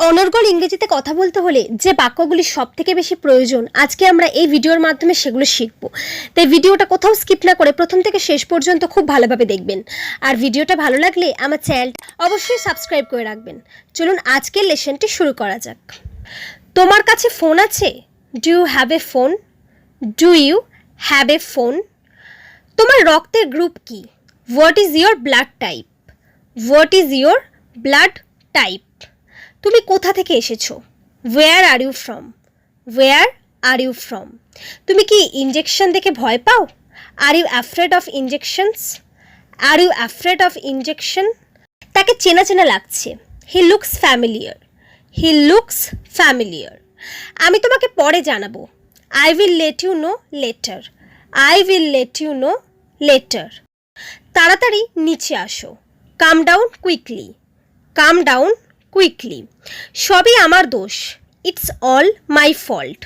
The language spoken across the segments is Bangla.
অনর্গল ইংরেজিতে কথা বলতে হলে যে বাক্যগুলি সবথেকে বেশি প্রয়োজন আজকে আমরা এই ভিডিওর মাধ্যমে সেগুলো শিখব। তাই ভিডিওটা কোথাও স্কিপ না করে প্রথম থেকে শেষ পর্যন্ত খুব ভালোভাবে দেখবেন। আর ভিডিওটা ভালো লাগলে আমার চ্যানেলটা অবশ্যই সাবস্ক্রাইব করে রাখবেন। চলুন আজকের লেসনটি শুরু করা যাক। তোমার কাছে ফোন আছে? Do you have a phone? Do you have a phone? তোমার রক্তের গ্রুপ কি? What is your blood type? What is your blood type? তুমি কোথা থেকে এসেছো? Where are you from? Where are you from? তুমি কি ইনজেকশন দেখে ভয় পাও? Are you afraid of injections? Are you afraid of injection? তাকে চেনা চেনা লাগছে। He looks familiar. He looks familiar. আমি তোমাকে পরে জানাবো। I will let you know later. I will let you know later. তাড়াতাড়ি নিচে আসো। Come down quickly. Come down quickly. সবই আমার দোষ। It's all my fault.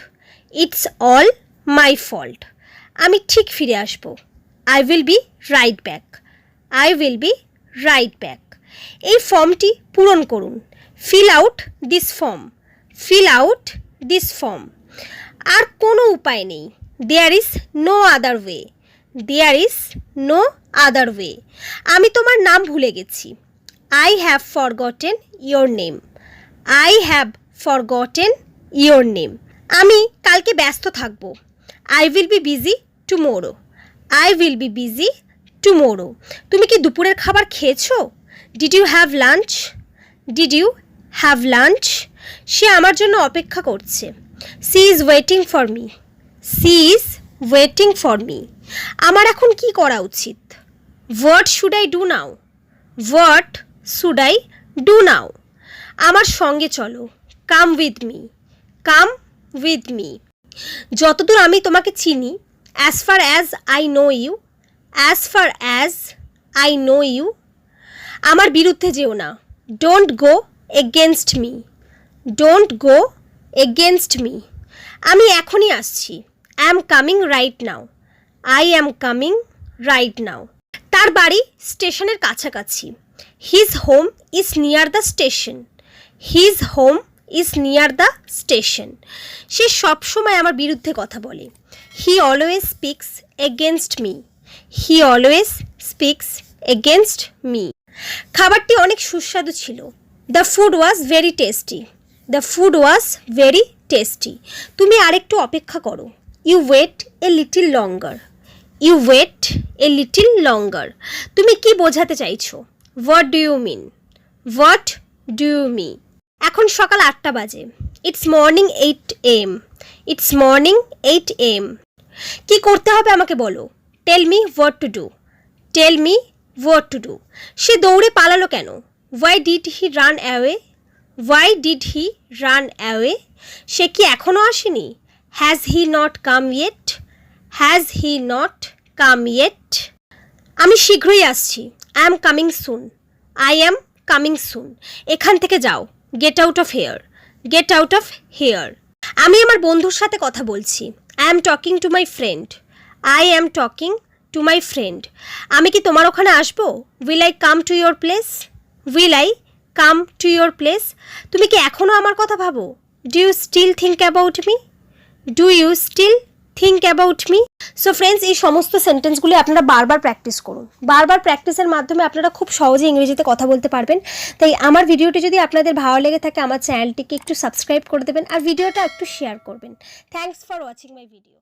It's all my fault. আমি ঠিক ফিরে আসবো। I will be right back. I will be right back. এই ফর্মটি পূরণ করুন। Fill out this form. Fill out this form. আর কোনো উপায় নেই। There is no other way. There is no other way. আমি তোমার নাম ভুলে গেছি। I have forgotten your name. I have forgotten your name. আমি কালকে ব্যস্ত থাকবো। I will be busy tomorrow. I will be busy tomorrow. তুমি কি দুপুরের খাবার খেয়েছো? Did you have lunch? Did you have lunch? সে আমার জন্য অপেক্ষা করছে। She is waiting for me. She is waiting for me. আমার এখন কি করা উচিত? What should I do now? What should I do now? আমার সঙ্গে চলো। Come with me. Come with me. যতদূর আমি তোমাকে চিনি, as far as I know you. As far as I know you. আমার বিরুদ্ধে যেও না। Don't go against me. Don't go against me. আমি এখনই আসছি। I am coming right now. I am coming right now. তার বাড়ি স্টেশনের কাছাকাছি। His home is near the station. His home is near the station. সে সবসময় আমার বিরুদ্ধে কথা বলে। He always speaks against me. He always speaks against me. খাবারটি অনেক সুস্বাদু ছিল। The food was very tasty. The food was very tasty. তুমি আরেকটু অপেক্ষা করো। You wait a little longer. You wait a little longer. তুমি কি বোঝাতে চাইছো? What do you mean? What do you mean? এখন সকাল 8টা বাজে। It's morning 8 a.m. It's morning 8 a.m. কি করতে হবে আমাকে বলো। Tell me what to do. Tell me what to do. সে দৌড়ে পালালো কেন? Why did he run away? Why did he run away? সে কি এখনো আসেনি? Has he not come yet? Has he not come yet? আমি শীঘ্রই আসছি। I am coming soon. I am coming soon. এখান থেকে যাও। Get out of here. Get out of here. আমি আমার বন্ধুর সাথে কথা বলছি। I am talking to my friend. I am talking to my friend. আমি কি তোমার ওখানে আসবো? Will I come to your place? Will I come to your place? তুমি কি এখনো আমার কথা ভাবো? Do you still think about me? Do you still think about me? So friends, এই সমস্ত সেন্টেন্সগুলি আপনারা বারবার প্র্যাকটিস করুন। বারবার প্র্যাকটিসের মাধ্যমে আপনারা খুব সহজে ইংরেজিতে কথা বলতে পারবেন। তাই আমার ভিডিওটি যদি আপনাদের ভালো লেগে থাকে আমার চ্যানেলটিকে একটু সাবস্ক্রাইব করে দেবেন আর ভিডিওটা একটু শেয়ার করবেন। Thanks for watching my video.